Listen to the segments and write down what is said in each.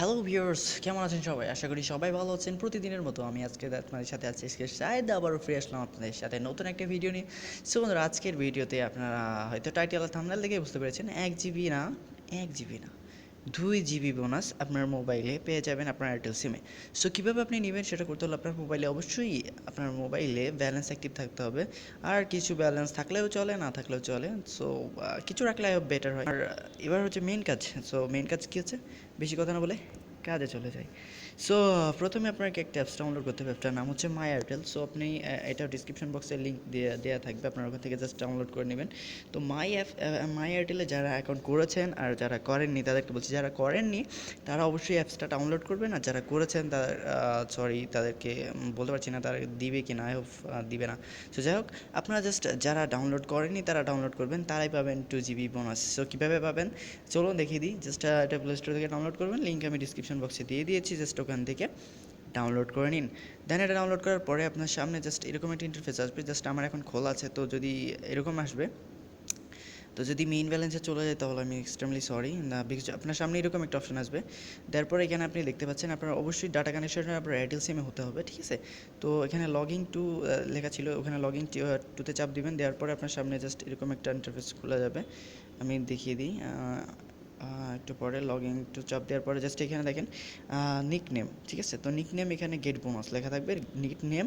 Hello viewers, কেমন আছেন সবাই? আশা করি সবাই ভালো আছেন। প্রতিদিনের মতো আমি আজকে আপনাদের সাথে আজকে শায়দ আবারও ফিরে আসলাম আপনাদের সাথে নতুন একটা ভিডিও নিয়ে। সো বন্ধুরা, আজকের ভিডিওতে আপনারা হয়তো টাইটেল আর থাম্বনেল দেখে বুঝতে পেরেছেন 1 জিবি না, 1 জিবি না, 2 জিবি বোনাস আপনার মোবাইলে পেয়ে যাবেন আপনার এয়ারটেল সিমে। সো কীভাবে আপনি নেবেন সেটা করতে হলে আপনার মোবাইলে অবশ্যই আপনার মোবাইলে ব্যালেন্স অ্যাক্টিভ থাকতে হবে। আর কিছু ব্যালেন্স থাকলেও চলে, না থাকলেও চলে। সো কিছু রাখলে বেটার হয়। আর এবার হচ্ছে মেইন কাজ। সো মেইন কাজ কী হচ্ছে, বেশি কথা না বলে কাজে চলে যাই। সো প্রথমে আপনাকে একটা অ্যাপস ডাউনলোড করতে হবে। অ্যাপটার নাম হচ্ছে মাই এয়ারটেল। সো আপনি এটা ডিসক্রিপশন বক্সে লিঙ্ক দেওয়া থাকবে, আপনার ওখান থেকে জাস্ট ডাউনলোড করে নেবেন। তো মাই এয়ারটেলে যারা অ্যাকাউন্ট করেছেন আর যারা করেননি তাদেরকে বলছি, যারা করেননি তারা অবশ্যই অ্যাপসটা ডাউনলোড করবেন, আর যারা করেছেন তাদের তাদেরকে বলতে পারছি না তারা দিবে কি না, আই হোপ দিবে না। সো যাই হোক, আপনারা জাস্ট যারা ডাউনলোড করেননি তারা ডাউনলোড করবেন, তারাই পাবেন 2 জিবি বোনাস। সো কীভাবে পাবেন চলুন দেখিয়ে দিই। জাস্ট এটা প্লে স্টোর থেকে ডাউনলোড করবেন, লিঙ্ক আমি ডিসক্রিপশন বক্সে দিয়ে দিয়েছি, জাস্ট ওখান থেকে ডাউনলোড করে নিন। দেন এটা ডাউনলোড করার পরে আপনার সামনে জাস্ট এরকম একটা ইন্টারফেস আসবে। জাস্ট আমার এখন খোলা আছে, তো যদি এরকম আসবে, তো যদি মেইন ব্যালেন্সে চলে যায় তাহলে আমি এক্সট্রিমলি সরি না, বিকজ আপনার সামনে এরকম একটা অপশন আসবে। তারপর এখানে আপনি দেখতে পাচ্ছেন আপনার অবশ্যই ডাটা কানেকশনটা আপনার এয়ারটেল সিমে হতে হবে, ঠিক আছে? তো এখানে লগইন টু লেখা ছিল, ওখানে লগইন টুতে চাপ দিবেন। দেওয়ার পরে আপনার সামনে জাস্ট এরকম একটা ইন্টারফেস খোলা যাবে। আমি দেখিয়ে দিই। একটু পরে লগইন টু চাপ দেওয়ার পরে জাস্ট এখানে দেখেন নিক নেম, ঠিক আছে? তো নিক নেম এখানে গেট বোনাস লেখা থাকবে, nick name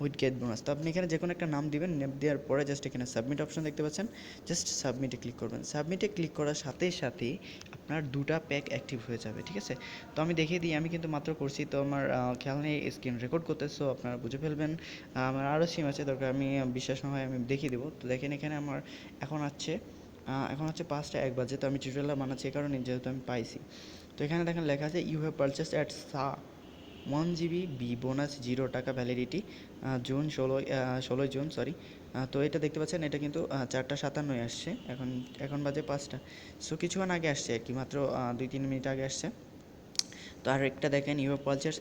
with gate bonus. তো আপনি এখানে যে কোনো একটা নাম দিবেন, নেম দেওয়ার পরে জাস্ট এখানে সাবমিট অপশন দেখতে পাচ্ছেন, জাস্ট সাবমিটে ক্লিক করবেন। সাবমিটে ক্লিক করার সাথে সাথেই আপনার 2টা প্যাক অ্যাক্টিভ হয়ে যাবে, ঠিক আছে? তো আমি দেখিয়ে দিই, আমি কিন্তু মাত্র করছি, তো আমার খেয়াল নেই স্ক্রিন রেকর্ড করতে, সো আপনারা বুঝে ফেলবেন। আমার আরও সিম আছে, দরকার আমি বিশ্বাস না হয় আমি দেখিয়ে দেবো। তো দেখেন এখানে আমার এখন হচ্ছে 5টা 1 বাজে। তো আমি টিউটোরিয়াল বানাচ্ছি এই কারণে, যেহেতু আমি পাইছি। তো এখানে দেখেন লেখা আছে you have purchased at 1 GB B bonus 0 টাকা ভ্যালিডিটি ষোলোই জুন সরি। তো এটা দেখতে পাচ্ছেন, এটা কিন্তু 4টা 57 আসছে, এখন বাজে 5টা। সো কিছুক্ষণ আগে আসছে আর কি, মাত্র 2-3 মিনিট আগে আসছে। তো আরেকটা দেখেন ইউ পালচার্স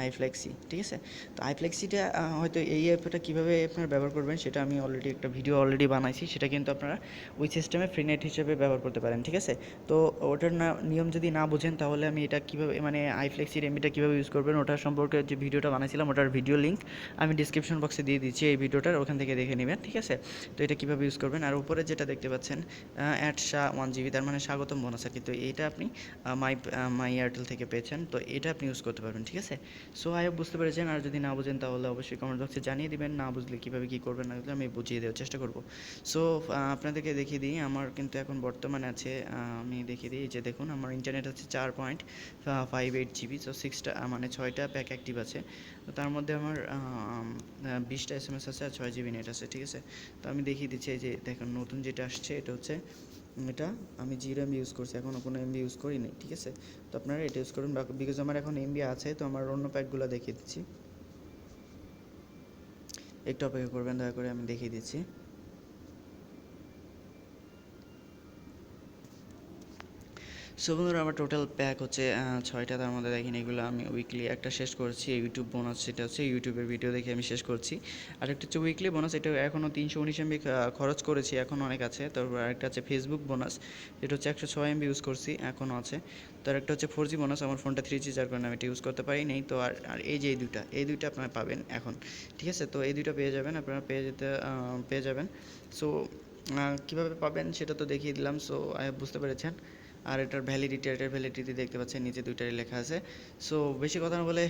আইফ্লেক্সি, ঠিক আছে? তো আইফ্লেক্সিটা হয়তো এই অ্যাপটা কীভাবে আপনারা ব্যবহার করবেন সেটা আমি অলরেডি একটা ভিডিও বানাইছি, সেটা কিন্তু আপনারা ওই সিস্টেমে ফ্রি নেট হিসেবে ব্যবহার করতে পারেন, ঠিক আছে? তো ওটার নিয়ম যদি না বোঝেন তাহলে আমি এটা কীভাবে, মানে আইফ্লেক্সির এমবিটা কীভাবে ইউজ করবেন ওটার সম্পর্কে যে ভিডিওটা বানাইছিলাম, ওটার ভিডিও লিঙ্ক আমি ডিসক্রিপশন বক্সে দিয়ে দিচ্ছি, এই ভিডিওটার ওখান থেকে দেখে নেবেন, ঠিক আছে? তো এটা কীভাবে ইউজ করবেন। আর উপরে যেটা দেখতে পাচ্ছেন 1 জিবি, তার মানে স্বাগতম বোনাস আর কি। তো এটা আপনি মাই এয়ারটেল থেকে পেয়েছেন, তো এটা আপনি ইউজ করতে পারবেন, ঠিক আছে? সো আই হোপ বুঝতে পেরেছেন। আর যদি না বুঝেন তাহলে অবশ্যই কমেন্ট বক্সে জানিয়ে দিবেন, না বুঝলে কীভাবে কী করবেন না আমি বুঝিয়ে দেওয়ার চেষ্টা করব। সো আপনাদেরকে দেখিয়ে দিই, আমার কিন্তু এখন বর্তমানে আছে, আমি দেখিয়ে দিই যে দেখুন আমার ইন্টারনেট আছে 4.58 জিবি। সো 6টা মানে 6টা প্যাক অ্যাক্টিভ আছে। তো তার মধ্যে আমার 20টা SMS আছে আর 6 জিবি নেট আছে, ঠিক আছে? তো আমি দেখিয়ে দিচ্ছি, এই যে দেখুন নতুন যেটা আসছে এটা হচ্ছে, এটা আমি 0 MB ইউজ করছি, এখনও কোনো এমবি ইউজ করিনি, ঠিক আছে? তো আপনারা এটা ইউজ করুন, বিকজ আমার এখন এমবি আছে। তো আমার অন্য প্যাকগুলো দেখিয়ে দিচ্ছি, একটু অপেক্ষা করবেন দয়া করে, আমি দেখিয়ে দিচ্ছি। সো বন্ধুরা, আমার টোটাল প্যাক হচ্ছে 6টা। তার মধ্যে দেখেন এগুলো আমি উইকলি একটা শেষ করছি, ইউটিউব বোনাস, সেটা হচ্ছে ইউটিউবের ভিডিও দেখে আমি শেষ করছি। আরেকটা হচ্ছে উইকলি বোনাস, এটা এখনও 319 MB খরচ করেছি, এখন অনেক আছে। তারপর আরেকটা আছে ফেসবুক বোনাস, এটা হচ্ছে 106 MB ইউজ করছি, এখনও আছে। তো আরেকটা হচ্ছে 4G বোনাস, আমার ফোনটা 3G, যার কারণে আমি এটা ইউজ করতে পারি নাই। তো আর এই যে এই দুইটা আপনারা পাবেন এখন, ঠিক আছে? তো এই দুইটা পেয়ে যাবেন, আপনারা পেয়ে যাবেন। সো কীভাবে পাবেন সেটা তো দেখিয়ে দিলাম। সো বুঝতে পেরেছেন। আর এটার ভ্যালিডিটি দেখতে পাচ্ছেন নিচে 2টারই লেখা আছে। সো বেশি কথা না বলে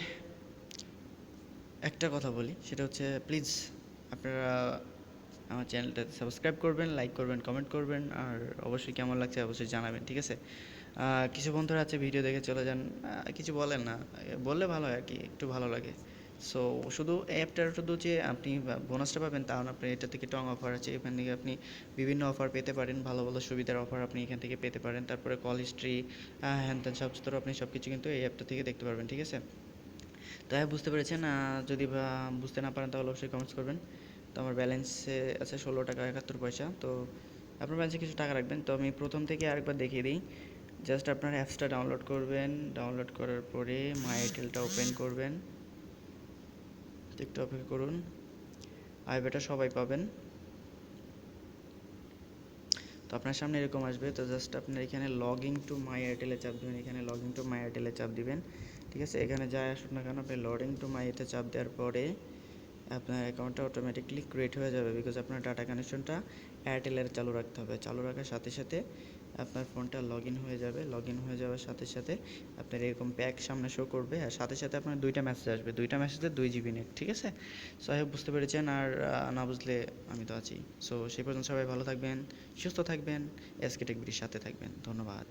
একটা কথা বলি, সেটা হচ্ছে প্লিজ আপনারা আমার চ্যানেলটাতে সাবস্ক্রাইব করবেন, লাইক করবেন, কমেন্ট করবেন, আর অবশ্যই কেমন লাগছে অবশ্যই জানাবেন, ঠিক আছে? কিছু বন্ধুরা আছে ভিডিও দেখে চলে যান, কিছু বলেন না, বললে ভালো হয় আর কি, একটু ভালো লাগে। সো শুধু অ্যাপটার শুধু যে আপনি বোনাসটা পাবেন তা না, আপনি এটা থেকে টং অফার আছে, এখান থেকে আপনি বিভিন্ন অফার পেতে পারেন, ভালো ভালো সুবিধার অফার আপনি এখান থেকে পেতে পারেন। তারপরে কল হিস্ট্রি, হ্যান ত্যান সব আপনি সব কিছু কিন্তু এই অ্যাপটা থেকে দেখতে পারবেন, ঠিক আছে? তাই বুঝতে পেরেছেন। যদি বুঝতে না পারেন তাহলে অবশ্যই কমেন্টস করবেন। তো আমার ব্যালেন্সে আছে 16 টাকা 71 পয়সা। তো আপনার ব্যালেন্সে কিছু টাকা রাখবেন। তো আমি প্রথম থেকে আরেকবার দেখিয়ে দিই, জাস্ট আপনার অ্যাপসটা ডাউনলোড করবেন, ডাউনলোড করার পরে মাই এয়ারটেলটা ওপেন করবেন, একটু অপেক্ষা করুন, আইবেটা সবাই পাবেন। তো আপনার সামনে এরকম আসবে। তো জাস্ট আপনার এখানে লগ ইন টু মাই এয়ারটেলে চাপ দেবেন, এখানে লগ ইন টু মাই এয়ারটেলে চাপ দিবেন। ঠিক আছে, এখানে যাই আসুন না কেন আপনি লগ ইন টু মাই এতে চাপ দেওয়ার পরে আপনার অ্যাকাউন্টটা অটোমেটিকলি ক্রিয়েট হয়ে যাবে, বিকজ আপনার ডাটা কানেকশনটা এয়ারটেলের চালু রাখতে হবে। চালু রাখার সাথে সাথে আপনার ফোনটা লগ ইন হয়ে যাবে। লগ ইন হয়ে যাওয়ার সাথে সাথে আপনার এরকম প্যাক সামনে শো করবে, আর সাথে সাথে আপনার 2টা মেসেজ আসবে, 2টা মেসেজে 2 GB নেট। ঠিক আছে, সো আই হোপ বুঝতে পেরেছেন, আর না বুঝলে আমি তো আছি। সো সেই পর্যন্ত সবাই ভালো থাকবেন, সুস্থ থাকবেন, এসকে টেক বিডির সাথে থাকবেন। ধন্যবাদ।